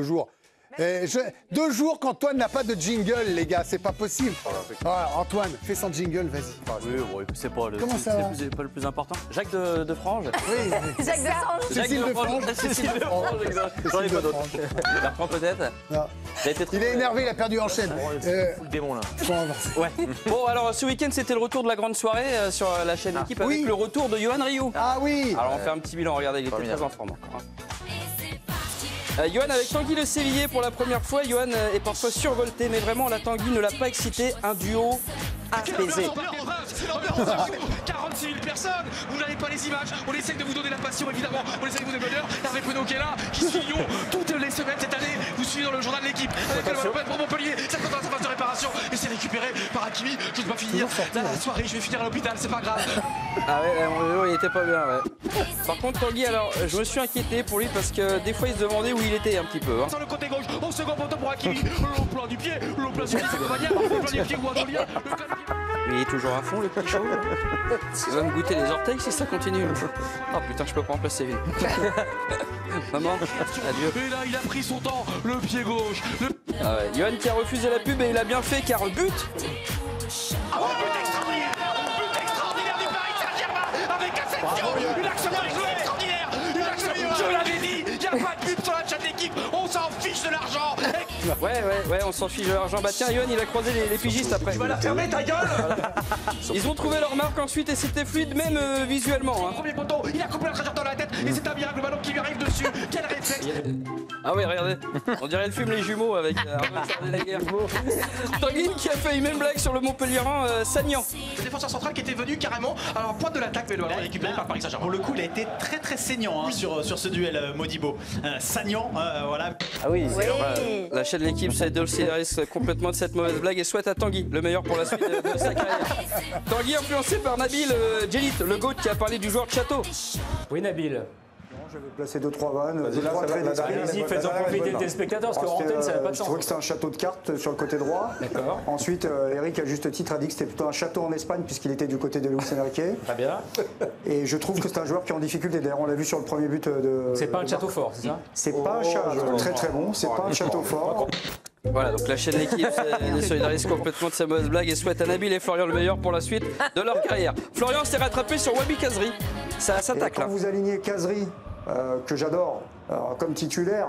Jours. 2 jours qu'Antoine n'a pas de jingle, les gars, c'est pas possible. Ah, Antoine, fais son jingle, vas-y. Oui, bon, c'est pas le, pas le plus important. Jacques de Frange. Oui. Jacques de Frange. Cécile de Frange. Cécile de Frange, exact. J'en ai pas d'autres. Bertrand peut-être. Il est énervé, il a perdu en chaîne. Le démon là. Ouais. Bon, alors ce week-end, c'était le retour de la grande soirée sur la chaîne Équipe avec le retour de Yohan Ryu. Ah oui. Alors on fait un petit bilan, regardez, il était très en forme encore. Yohan avec Tanguy Le Sévillier pour la première fois. Yohan est parfois survolté, mais vraiment la Tanguy ne l'a pas excité. Un duo apaisé. 46 000 personnes, vous n'avez pas les images, on essaie de vous donner la passion évidemment, on essaie de vous donner le bonheur. Hervé Penaud qui est là, qui suit Lyon toutes les semaines cette année, vous suivez dans le journal de l'équipe avec le Montpellier pour Montpellier, ça commence sa phase de réparation et c'est récupéré par Hakimi. Je ne vais pas finir la soirée, je vais finir à l'hôpital, c'est pas grave. Ah ouais, mon vélo il était pas bien, ouais. Par contre Tanguy, alors je me suis inquiété pour lui parce que des fois il se demandait où il était un petit peu. Sur le côté gauche, au second poteau pour Hakimi, le plan du pied, le plan sur le manière, le plan du pied ou Adolien, Mais il est toujours à fond le petit chaud. Il va me goûter les orteils si ça continue. Oh putain, je peux pas en placer une. Maman, adieu. Et là il a pris son temps, le pied gauche. Ah ouais. Yohan qui a refusé la pub et il a bien fait car le but. Ah, but extraordinaire du Paris Saint-Germain avec Asensio, une action extraordinaire, une action, je l'avais dit, il n'y a pas de pub sur la chaîne d'équipe, on s'en fiche de l'argent. Ouais, on s'en fiche de l'argent. Bah tiens, Yohan il a croisé les pigistes après. Tu vas la fermer ta gueule. Ils ont trouvé leur marque ensuite et c'était fluide même visuellement. Hein. Premier poteau, il a coupé la trajectoire dans la tête et c'est un miracle, le ballon qui lui arrive dessus. Quel réflexe. Ah ouais, regardez, on dirait le film Les Jumeaux avec Arnaud Schwarzenegger. Tanguy qui a fait une même blague sur le Montpellierin Sagnan. Le défenseur central qui était venu carrément à la pointe de l'attaque, mais le ballon est récupéré par Paris Saint-Germain. Pour le coup, il a été très saignant hein, sur ce duel Modibo. Sagnan, voilà. Ah oui, la chaîne de l'équipe s'est délocalisée complètement de cette mauvaise blague et souhaite à Tanguy le meilleur pour la suite de sa carrière. Tanguy influencé par Nabil Djelit, le GOAT qui a parlé du joueur de Château. Oui Nabil. Je vais placer 2-3 vannes, 2-3 traits d'esprit. Allez-y, faites-en profiter les téléspectateurs parce qu'en antenne ça n'a pas de Je sens. trouvais que c'était un château de cartes sur le côté droit. D'accord. Ensuite, Eric, à juste titre, a dit que c'était plutôt un château en Espagne puisqu'il était du côté de Luis Enrique. Très bien. Et je trouve que c'est un joueur qui est en difficulté. D'ailleurs, on l'a vu sur le premier but de... C'est pas un château fort, c'est ça? C'est pas un château très bon, c'est pas un château fort. Voilà, donc la chaîne de l'équipe se solidarise complètement de sa mauvaise blague et souhaite à Nabil et Florian le meilleur pour la suite de leur carrière. Florian s'est rattrapé sur Wabi Kazri. Ça s'attaque là. Quand vous alignez Kazri, que j'adore, comme titulaire,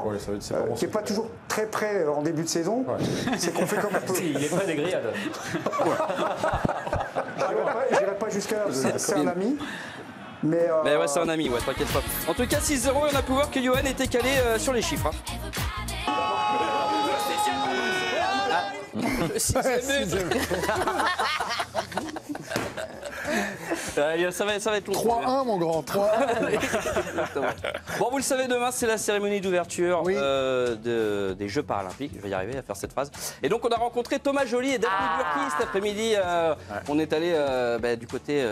qui n'est pas toujours très prêt en début de saison, c'est qu'on fait comme on peut. Si, il est près des grillades. Je n'irai pas jusqu'à là, c'est un ami. Mais ouais, c'est un ami, ouais, t'inquiète pas. En tout cas, 6-0, on a pu voir que Yohan était calé sur les chiffres. Hein. Ça va être long. 3-1 mon grand, 3-1. Bon, vous le savez, demain c'est la cérémonie d'ouverture des Jeux Paralympiques. Je vais y arriver à faire cette phrase. Et donc on a rencontré Thomas Joly et Daphné Burki cet après-midi. On est allé du côté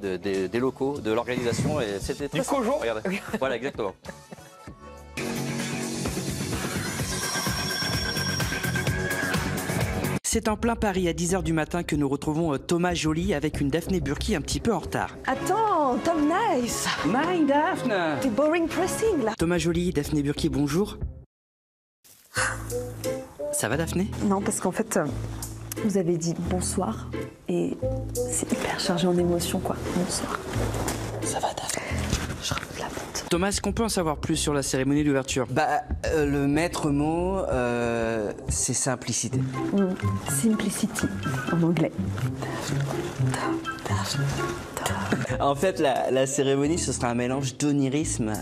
des locaux, de l'organisation et c'était très sympa. Regardez. Voilà, exactement. C'est en plein Paris à 10h du matin que nous retrouvons Thomas Joly avec une Daphné Burki un petit peu en retard. Attends, Tom Nice. My Daphne. T'es boring pressing là. Thomas Joly, Daphné Burki, bonjour. Ça va Daphné? Non, parce qu'en fait, vous avez dit bonsoir et c'est hyper chargé en émotions quoi. Bonsoir. Ça va Daphné? Je remonte la pente. Thomas, est-ce qu'on peut en savoir plus sur la cérémonie d'ouverture? Le maître mot, c'est simplicité. Simplicity en anglais. En fait, la cérémonie, ce sera un mélange d'onirisme,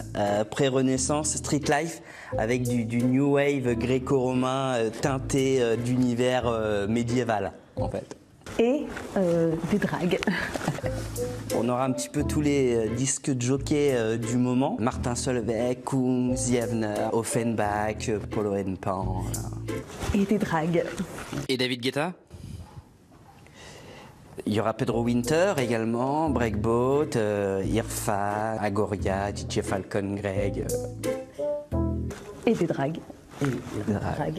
pré-renaissance, street life, avec du new wave gréco-romain teinté d'univers médiéval, en fait. Et des dragues. On aura un petit peu tous les disques de jockey du moment. Martin Solveig, Kunz, Zievner, Offenbach, Polo Pan. Et des dragues. Et David Guetta? Il y aura Pedro Winter également, Breakboat, Irfan, Agoria, DJ Falcon Greg. Et des dragues.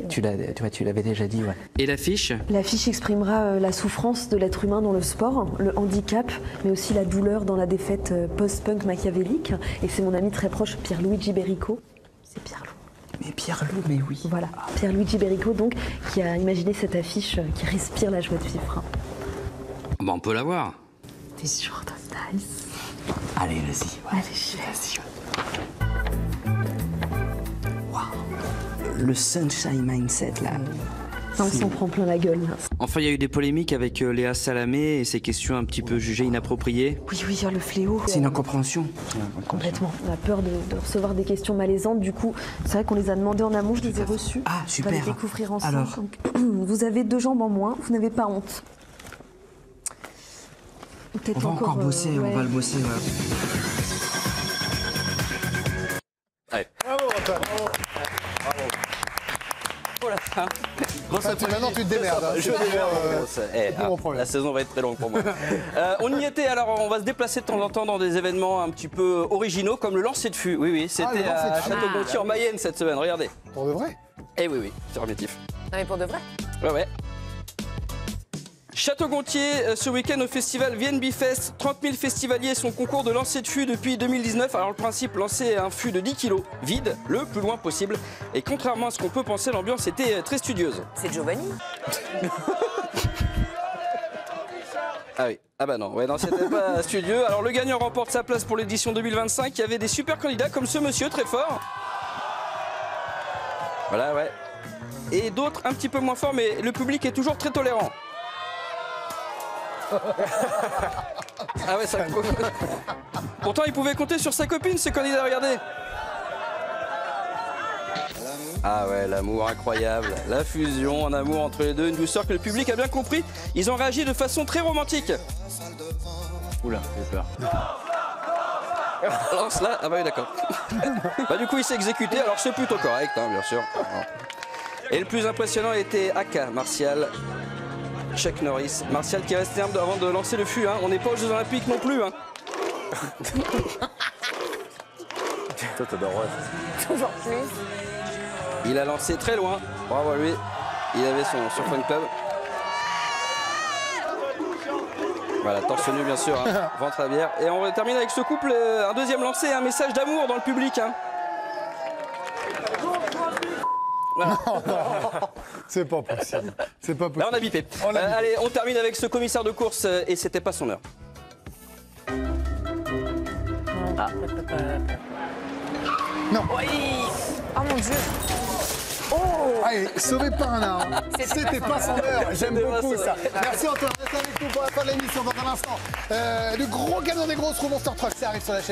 Tu l'avais déjà dit, ouais. Et l'affiche? L'affiche exprimera la souffrance de l'être humain dans le sport, le handicap, mais aussi la douleur dans la défaite post-punk machiavélique. Et c'est mon ami très proche, Pierluigi Berico. C'est Pierlou. Mais Pierre-Loup, mais oui. Voilà, Pierluigi Berico, donc, qui a imaginé cette affiche qui respire la joie de vivre. Bon, on peut la voir. T'es sûr, nice. Allez, vas-y. Allez, vas-y. Le sunshine mindset, là. On s'en prend plein la gueule. Là. Enfin, il y a eu des polémiques avec Léa Salamé et ses questions un petit peu jugées inappropriées. Oui, le fléau. C'est une incompréhension. Complètement. On a peur de recevoir des questions malaisantes. Du coup, c'est vrai qu'on les a demandées en amont, je les ai reçues. Ah, super. On va les découvrir ensemble. Alors. Donc, vous avez 2 jambes en moins, vous n'avez pas honte. On va encore bosser, on va le bosser. Voilà. Allez. Bravo, Antoine. Voilà. Maintenant, tu te démerdes. Hein. Je démerde. La saison va être très longue pour moi. On y était, alors on va se déplacer de temps en temps dans des événements un petit peu originaux, comme le lancer de fût. Oui, c'était à Château-Gontier en Mayenne cette semaine, regardez. Pour de vrai? Eh oui, c'est affirmatif. Non mais pour de vrai? Ouais. Château-Gontier, ce week-end au festival Vienne Bifest, 30 000 festivaliers, son concours de lancer de fût depuis 2019. Alors le principe, lancer un fût de 10 kg, vide, le plus loin possible. Et contrairement à ce qu'on peut penser, l'ambiance était très studieuse. C'est Giovanni. Ah oui, ah bah non, non, c'était pas studieux. Alors le gagnant remporte sa place pour l'édition 2025. Il y avait des super candidats comme ce monsieur, très fort. Voilà, ouais. Et d'autres un petit peu moins forts, mais le public est toujours très tolérant. Ah ouais, ça... Pourtant, il pouvait compter sur sa copine, ce candidat, regardez. Ah ouais, l'amour incroyable, la fusion en amour entre les deux, une douceur que le public a bien compris. Ils ont réagi de façon très romantique. Oula, j'ai peur. Lance là, ah bah oui, d'accord. Bah du coup, il s'est exécuté, alors c'est plutôt correct, hein, bien sûr. Et le plus impressionnant était Aka, Martial. Chuck Norris. Martial qui restait humble avant de lancer le fût. Hein. On n'est pas aux Jeux Olympiques non plus. Hein. Toi, t'adores. Toujours plus. Il a lancé très loin. Bravo à lui. Il avait son fan club. Voilà, torse nu bien sûr. Hein. Ventre à bière. Et on termine avec ce couple. Un deuxième lancé, un message d'amour dans le public. Hein. Voilà. Non, c'est pas possible. C'est pas possible. Là, on a bipé. Allez, on termine avec ce commissaire de course et c'était pas son heure. Ah. Non. Oui. Oh mon Dieu. Oh. Allez, sauvé par un arbre. C'était pas son heure. J'aime beaucoup ça. Merci Antoine. Reste avec nous pour la fin de l'émission dans un instant. Le gros gagnant des grosses roues Monster Truck, ça arrive sur la chaîne.